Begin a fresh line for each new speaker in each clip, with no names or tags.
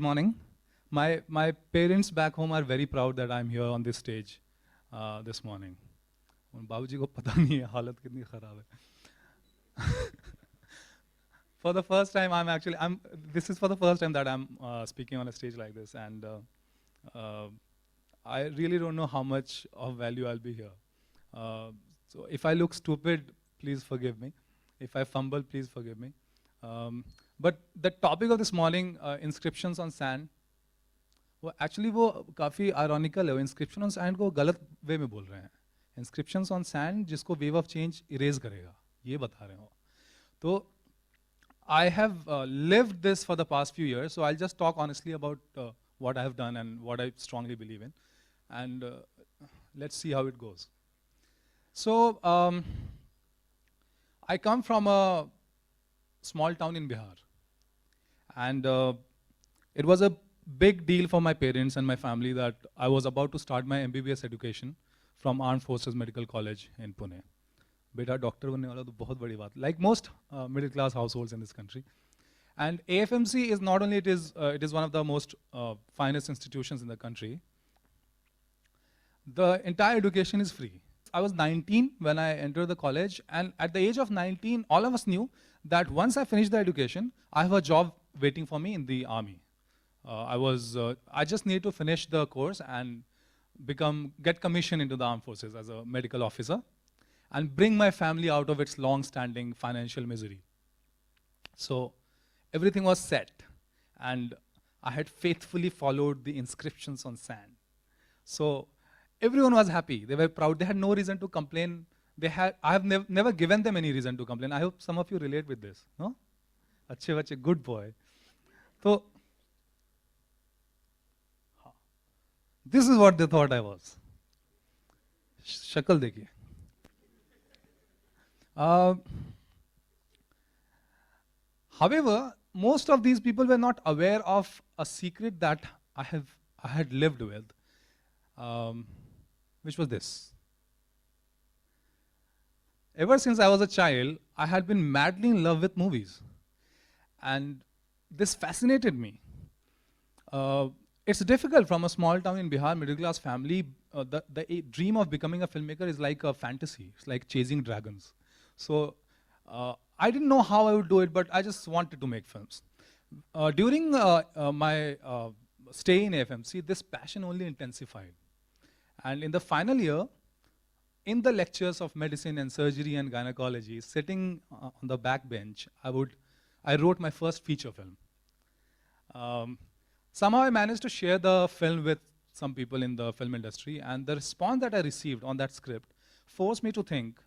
morning. My parents back home are very proud that I'm here on this stage this morning. बाबूजी को पता नहीं है हालत कितनी खराब है. For the first time, this is for the first time that I'm speaking on a stage like this, and I really don't know how much of value I'll be here. So if I look stupid, please forgive me. If I fumble, please forgive me. But the topic of this morning, inscriptions on sand, वो काफ़ी ironical है. inscription on sand को गलत way में बोल रहे हैं. inscriptions on sand जिसको wave of change erase करेगा, ये बता रहे हो. तो I have lived this for the past few years, so I'll just talk honestly about what I have done and what I strongly believe in, and let's see how it goes. So I come from a small town in Bihar, and it was a big deal for my parents and my family that I was about to start my MBBS education from Armed Forces Medical College in Pune. बेटा doctor बनने वाला तो बहुत बड़ी बात. Like most middle class households in this country, and AFMC is not only it is one of the most finest institutions in the country. The entire education is free. I was 19 when I entered the college, and at the age of 19, all of us knew that once I finished the education, I have a job waiting for me in the army. I just needed to finish the course and get commissioned into the armed forces as a medical officer, and bring my family out of its long-standing financial misery. So everything was set, and I had faithfully followed the inscriptions on sand. So everyone was happy. They were proud. They had no reason to complain. I have never given them any reason to complain. I hope some of you relate with this. No? Achhe bache, good boy. So this is what they thought I was. Shakal dekhiye. However, most of these people were not aware of a secret that I had lived with, which was this. Ever since I was a child, I had been madly in love with movies, and this fascinated me. It's difficult from a small town in Bihar, middle class family. The dream of becoming a filmmaker is like a fantasy. It's like chasing dragons. So I didn't know how I would do it, but I just wanted to make films. During my stay in AFMC, this passion only intensified. And in the final year, in the lectures of medicine and surgery and gynecology, sitting on the back bench, I wrote my first feature film. Somehow I managed to share the film with some people in the film industry, and the response that I received on that script forced me to think,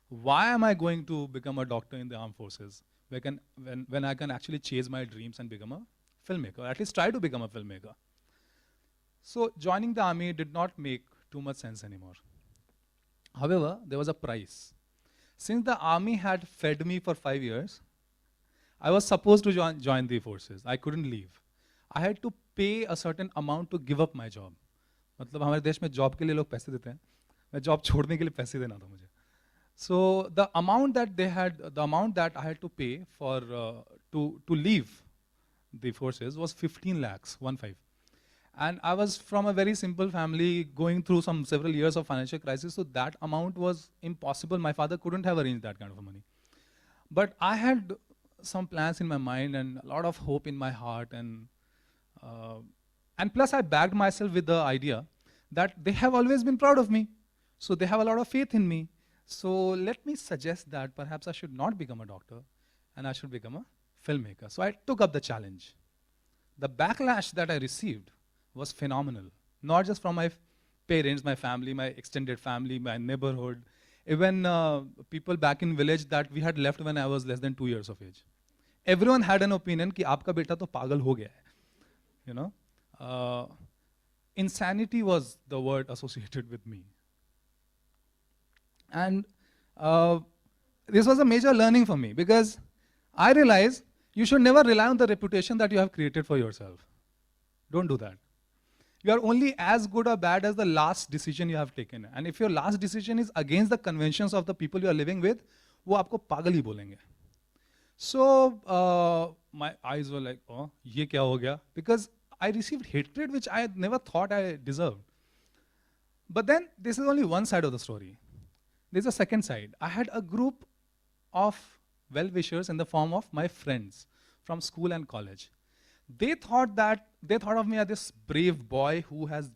why am I going to become a doctor in the armed forces when I can actually chase my dreams and become a filmmaker, or at least try to become a filmmaker? So joining the army did not make too much sense anymore. However, there was a price. Since the army had fed me for 5 years, I was supposed to join the forces. I couldn't leave. I had to pay a certain amount to give up my job. मतलब हमारे देश में job के लिए लोग पैसे देते हैं. मैं जॉब छोड़ने के लिए पैसे देना था मुझे. So the amount that I had to pay for to leave the forces was 15 lakhs, 15. And I was from a very simple family going through several years of financial crisis, so that amount was impossible. My father couldn't have arranged that kind of money. But I had some plans in my mind and a lot of hope in my heart, and plus I backed myself with the idea that they have always been proud of me. So they have a lot of faith in me. So let me suggest that perhaps I should not become a doctor and I should become a filmmaker. So I took up the challenge. The backlash that I received was phenomenal. Not just from my parents, my family, my extended family, my neighborhood, even people back in village that we had left when I was less than 2 years of age. Everyone had an opinion कि आपका बेटा तो पागल हो गया है. You know, insanity was the word associated with me. And this was a major learning for me, because I realized you should never rely on the reputation that you have created for yourself. Don't do that. You are only as good or bad as the last decision you have taken. And if your last decision is against the conventions of the people you are living with, वो आपको पागल ही बोलेंगे. So my eyes were like, oh, ये क्या हो गया? Because I received hatred which I never thought I deserved. But then this is only one side of the story. There's a second side. I had a group of well-wishers in the form of my friends from school and college. They thought of me as this brave boy who has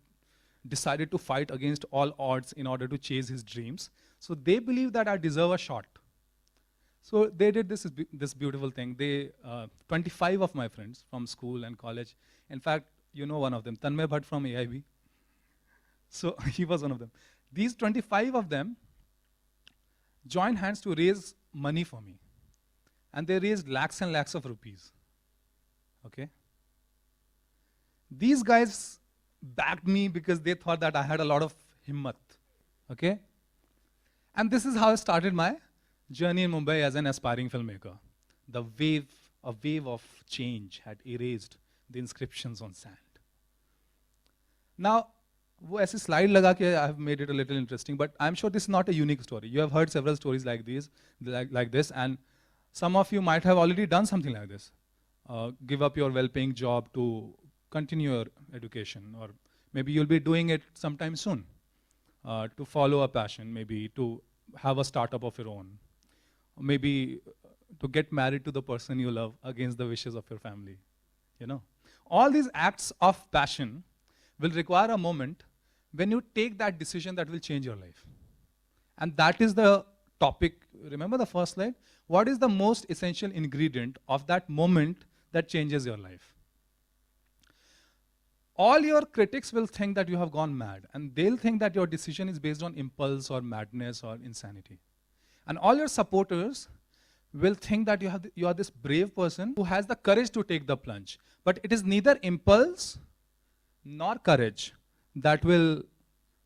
decided to fight against all odds in order to chase his dreams. So they believe that I deserve a shot. So they did this beautiful thing. 25 of my friends from school and college, in fact, you know one of them, Tanmay Bhatt from AIB. So he was one of them. These 25 of them joined hands to raise money for me. And they raised lakhs and lakhs of rupees. Okay? These guys backed me because they thought that I had a lot of himmat. Okay? And this is how I started my journey in Mumbai as an aspiring filmmaker. A wave of change had erased the inscriptions on sand. Now, वो ऐसी slide लगा के I have made it a little interesting, but I'm sure this is not a unique story. You have heard several stories like this, and some of you might have already done something like this. Give up your well-paying job to continue your education, or maybe you'll be doing it sometime soon, to follow a passion, maybe to have a startup of your own, or maybe to get married to the person you love against the wishes of your family. You know, all these acts of passion will require a moment when you take that decision that will change your life. And that is the topic. Remember the first slide? What is the most essential ingredient of that moment that changes your life? All your critics will think that you have gone mad, and they'll think that your decision is based on impulse or madness or insanity. And all your supporters will think that you are this brave person who has the courage to take the plunge. But it is neither impulse nor courage that will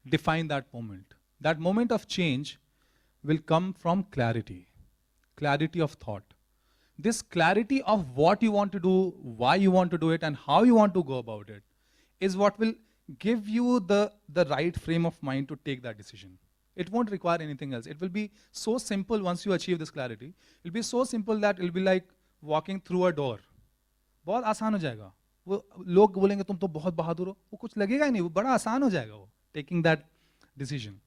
define that moment. That moment of change will come from clarity of thought. This clarity of what you want to do, why you want to do it, and how you want to go about it is what will give you the right frame of mind to take that decision. It won't require anything else. It will be so simple once you achieve this clarity. It will be so simple that it will be like walking through a door. बहुत आसान हो जाएगा. वो लोग बोलेंगे तुम तो बहुत बहादुर हो, वो कुछ लगेगा ही नहीं, वो बड़ा आसान हो जाएगा वो, taking that decision.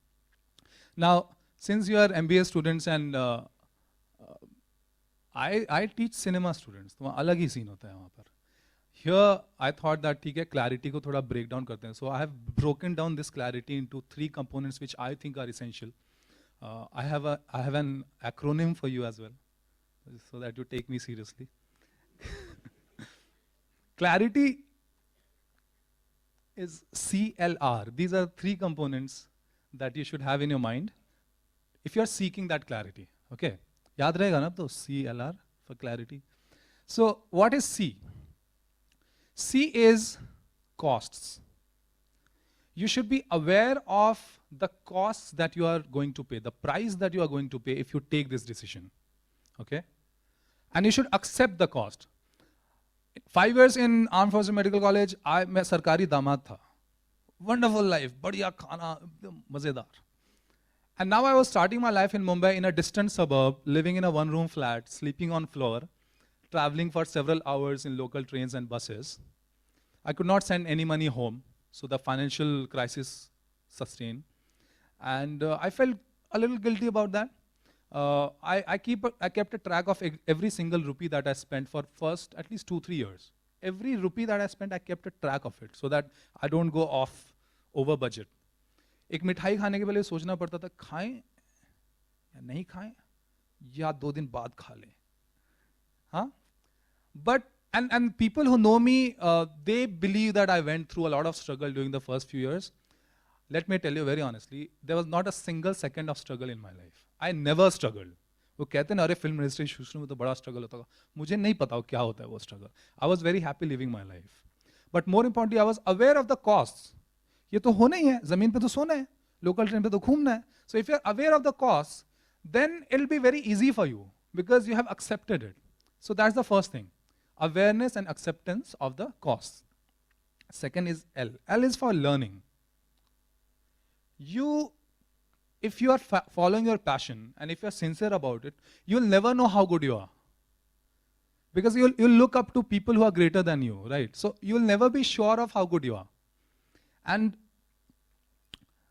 Now, since you are MBA students and I teach cinema students, तो अलग ही scene होता है वहाँ पर. Here, I thought that ठीक है, clarity को थोड़ा break down करते हैं. So I have broken down this clarity into 3 components which I think are essential. I have an acronym for you as well, so that you take me seriously. Clarity is CLR. These are 3 components that you should have in your mind if you are seeking that clarity. Okay? याद रहेगा ना तो CLR for clarity. So what is C? C is costs. You should be aware of the costs that you are going to pay, the price that you are going to pay if you take this decision. Okay? And you should accept the cost. 5 years in Armed Forces Medical College, मैं सरकारी दामाद था. Wonderful life, बढ़िया खाना, मजेदार. And now I was starting my life in Mumbai in a distant suburb, living in a 1-room flat, sleeping on floor, traveling for several hours in local trains and buses. I could not send any money home, so the financial crisis sustained. And I felt a little guilty about that. I kept a track of every single rupee that I spent for first at least 2-3 years. Every rupee that I spent, I kept a track of it so that I don't go off over budget. एक मिठाई खाने के पहले सोचना पड़ता था खाएं या नहीं खाएं या 2 दिन बाद खा लें. हाँ? But and people who know me, they believe that I went through a lot of struggle during the first few years. Let me tell you very honestly, there was not a single second of struggle in my life. I never struggled. वो कहते हैं ना अरे film industry शुरू में तो बड़ा struggle होता है. मुझे नहीं पता क्या होता है वो struggle. I was very happy living my life. But more importantly, I was aware of the costs. ये तो होना ही है, जमीन पे तो सोना है, लोकल ट्रेन पे तो घूमना है. So if you're aware of the costs, then it'll be very easy for you because you have accepted it. So that's the first thing. Awareness and acceptance of the costs. Second is L. L is for learning. If you are following your passion and if you're sincere about it, you'll never know how good you are. Because you'll look up to people who are greater than you, right? So you'll never be sure of how good you are. And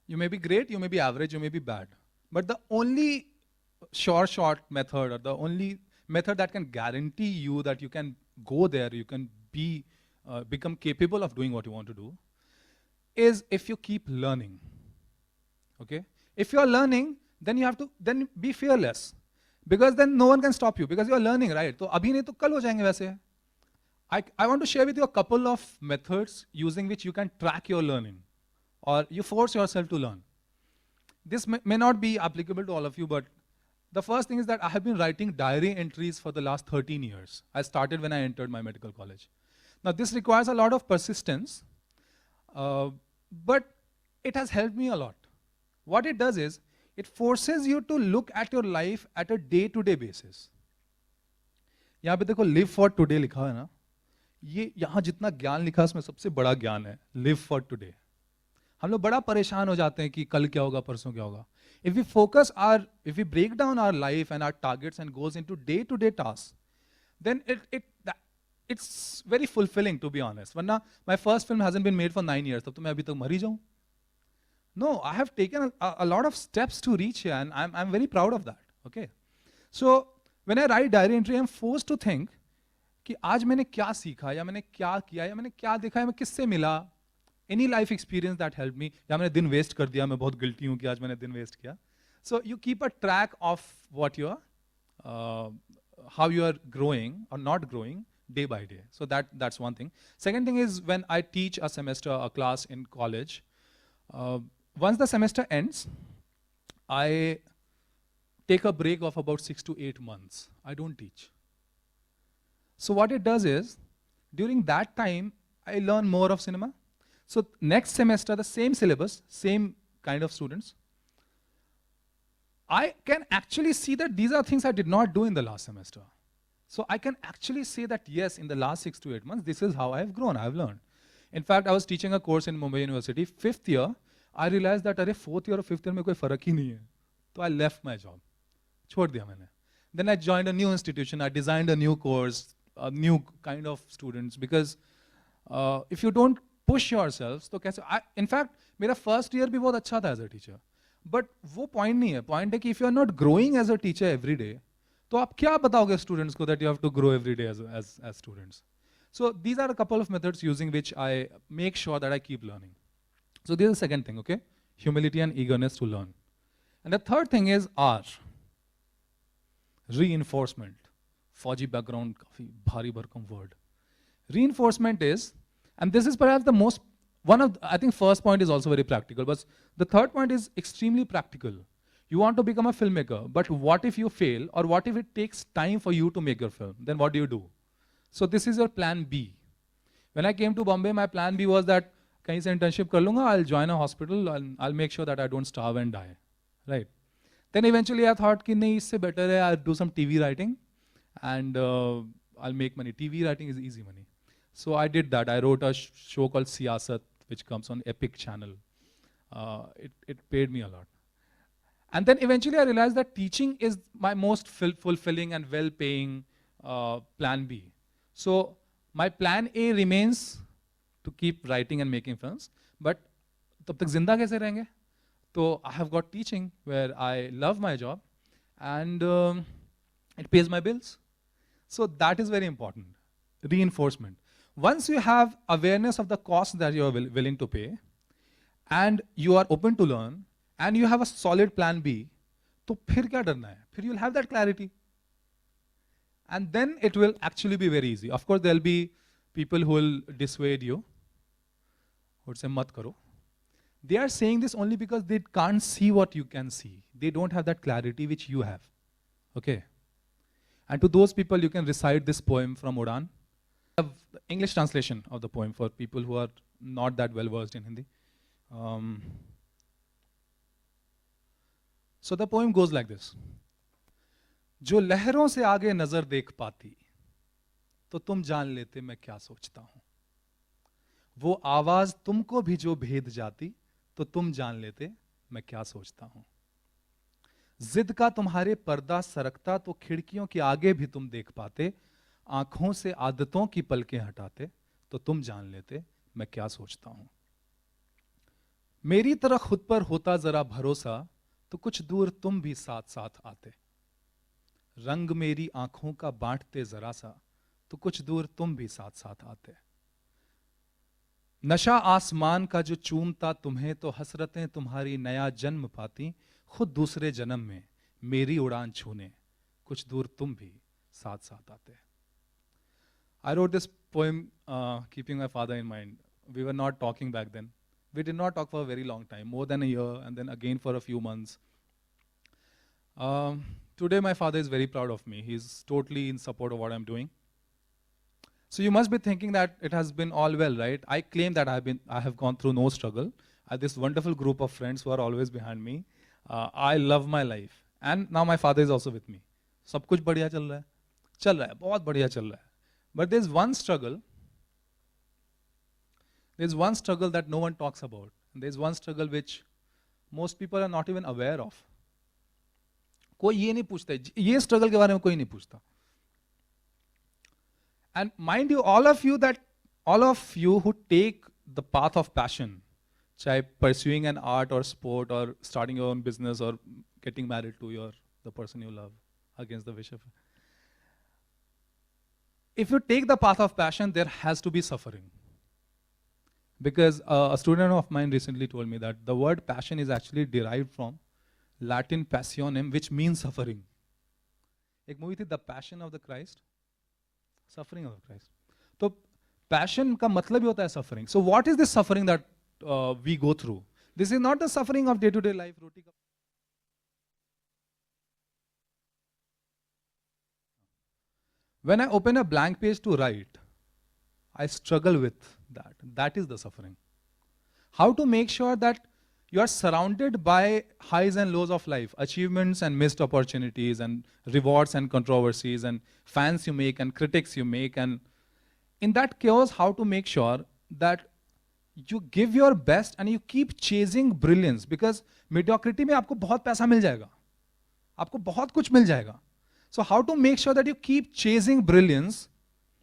you may be great, you may be average, you may be bad. But the only short method, or the only method that can guarantee you that you can go there, you can become capable of doing what you want to do, is if you keep learning. Okay? If you are learning, then you have to then be fearless. Because then no one can stop you, because you are learning, right? So abhi nahi to kal ho jayenge waise. I want to share with you a couple of methods using which you can track your learning, or you force yourself to learn. This may not be applicable to all of you, but the first thing is that I have been writing diary entries for the last 13 years. I started when I entered my medical college. Now this requires a lot of persistence, but it has helped me a lot. What it does is, it forces you to look at your life at a day-to-day basis. यहाँ पे देखो live for today लिखा है ना, ये यहाँ जितना ज्ञान लिखा है उसमें सबसे बड़ा ज्ञान है live for today. हम लोग बड़ा परेशान हो जाते हैं कि कल क्या होगा, परसों क्या होगा. If we break down our life and our targets and goals into day-to-day tasks, then it's very fulfilling, to be honest. वरना my first film hasn't been made for 9 years, तब तो मैं अभी तक मर ही जाऊँ. No, I have taken a lot of steps to reach here, and I'm very proud of that. Okay, so when I write diary entry, I'm forced to think कि आज मैंने क्या सीखा, या मैंने क्या किया, या मैंने क्या देखा, या मैं किससे मिला, any life experience that helped me, या मैंने दिन waste कर दिया, मैं बहुत guilty हूँ कि आज मैंने दिन waste किया. So you keep a track of what you are, how you are growing or not growing day by day. So that's one thing. Second thing is, when I teach a semester, a class in college, once the semester ends, I take a break of about 6 to 8 months. I don't teach. So what it does is, during that time, I learn more of cinema. So next semester, the same syllabus, same kind of students, I can actually see that these are things I did not do in the last semester. So I can actually say that, yes, in the last 6 to 8 months, this is how I have grown, I have learned. In fact, I was teaching a course in Mumbai University, 5th year, I realized that अरे 4th year और 5th year में कोई फर्क ही नहीं है. तो I left my job. छोड़ दिया मैंने. Then I joined a new institution. I designed a new course, a new kind of students. Because if you don't push yourselves, तो कैसे? In fact, मेरा first year भी बहुत अच्छा था as a teacher. But वो point नहीं है. Point है कि if you are not growing as a teacher every day, तो आप क्या बताओगे students को that you have to grow every day as students? So these are a couple of methods using which I make sure that I keep learning. So this is the second thing, okay? Humility and eagerness to learn. And the third thing is R. Reinforcement. Fauji background, काफी भारी भरकम word. Reinforcement is, and this is perhaps the most, I think first point is also very practical, but the third point is extremely practical. You want to become a filmmaker, but what if you fail, or what if it takes time for you to make your film? Then what do? So this is your plan B. When I came to Bombay, my plan B was that कहीं से internship कर लूँगा, I'll join a hospital, I'll make sure that I don't starve and die, right? Then eventually I thought कि नहीं, इससे better है I'll do some TV writing, and I'll make money. TV writing is easy money. So I did that. I wrote a show called Siyasat, which comes on Epic channel. It paid me a lot. And then eventually I realized that teaching is my most fulfilling and well-paying plan B. So my plan A remains to keep writing and making films, but तब तक जिंदा कैसे रहेंगे? So I have got teaching where I love my job, and it pays my bills. So that is very important. Reinforcement. Once you have awareness of the cost that you are willing to pay, and you are open to learn, and you have a solid plan B, तो फिर क्या डरना है? फिर you'll have that clarity. And then it will actually be very easy. Of course, there'll be people who will dissuade you, who would say, mat karo. They are saying this only because they can't see what you can see. They don't have that clarity which you have. Okay? And to those people, you can recite this poem from Udan. I have the English translation of the poem for people who are not that well versed in Hindi. So the poem goes like this. जो लहरों से आगे नजर देख पाती, तो तुम जान लेते मैं क्या सोचता हूं. वो आवाज तुमको भी जो भेद जाती, तो तुम जान लेते मैं क्या सोचता हूं. जिद का तुम्हारे पर्दा सरकता, तो खिड़कियों के आगे भी तुम देख पाते. आंखों से आदतों की पलकें हटाते तो तुम जान लेते मैं क्या सोचता हूं। मेरी तरह खुद पर होता जरा भरोसा तो कुछ दूर तुम भी साथ साथ आते। रंग मेरी आंखों का बांटते जरा सा तो कुछ दूर तुम भी साथ साथ आते। नशा आसमान का जो चूमता तुम्हें तो हसरतें तुम्हारी नया जन्म पाती। खुद दूसरे जन्म में मेरी उड़ान छूने कुछ दूर तुम भी साथ साथ आते। I wrote this poem keeping my father in mind. We were not talking back then. We did not talk for a very long time, more than a year, and then again for a few months. Today my father is very proud of me. He's totally in support of what I'm doing. So you must be thinking that it has been all well, right? I claim that I have gone through no struggle. I have this wonderful group of friends who are always behind me. I love my life. And now my father is also with me. सब कुछ बढ़िया चल रहा है, बहुत बढ़िया चल रहा है. But there's one struggle that no one talks about. And there's one struggle which most people are not even aware of. कोई ये नहीं पूछता, ये struggle के बारे में कोई नहीं पूछता. And mind you, all of you who take the path of passion, चाहे pursuing an art or sport or starting your own business or getting married to the person you love against the wish of. If you take the path of passion, there has to be suffering. Because a student of mine recently told me that the word passion is actually derived from Latin passionem, which means suffering. एक movie थी The Passion of the Christ, Suffering of the Christ. तो passion का मतलब ही होता है suffering. So what is this suffering that we go through? This is not the suffering of day-to-day life. When I open a blank page to write, I struggle with that. That is the suffering. How to make sure that you are surrounded by highs and lows of life, achievements and missed opportunities and rewards and controversies and fans you make and critics you make, and in that chaos, how to make sure that you give your best and you keep chasing brilliance, because mediocrity में आपको बहुत पैसा मिल जाएगा, आपको बहुत कुछ मिल जाएगा. So how to make sure that you keep chasing brilliance?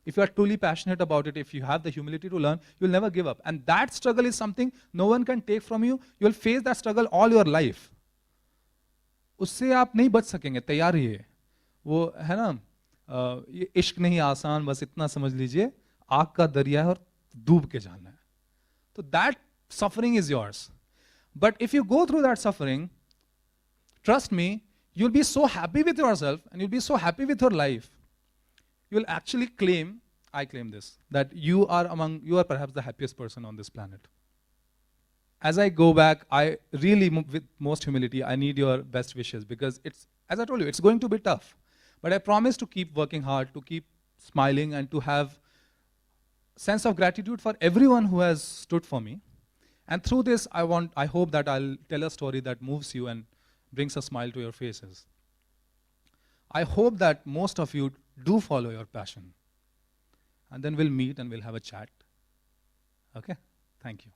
If you are truly passionate about it, if you have the humility to learn, you'll never give up. And that struggle is something no one can take from you. You'll face that struggle all your life. उससे आप नहीं बच सकेंगे, तैयार रहिए. वो है ना, ये इश्क नहीं आसान, बस इतना समझ लीजिए, आग का दरिया है और डूब के जाना है. So that suffering is yours. But if you go through that suffering, trust me, you'll be so happy with yourself and you'll be so happy with your life. You'll actually claim, I claim this, that you are perhaps the happiest person on this planet. As I go back, I really, with most humility, I need your best wishes, because it's, as I told you, it's going to be tough. But I promise to keep working hard, to keep smiling, and to have sense of gratitude for everyone who has stood for me. And through this, I hope that I'll tell a story that moves you and brings a smile to your faces. I hope that most of you do follow your passion. And then we'll meet and we'll have a chat. Okay? Thank you.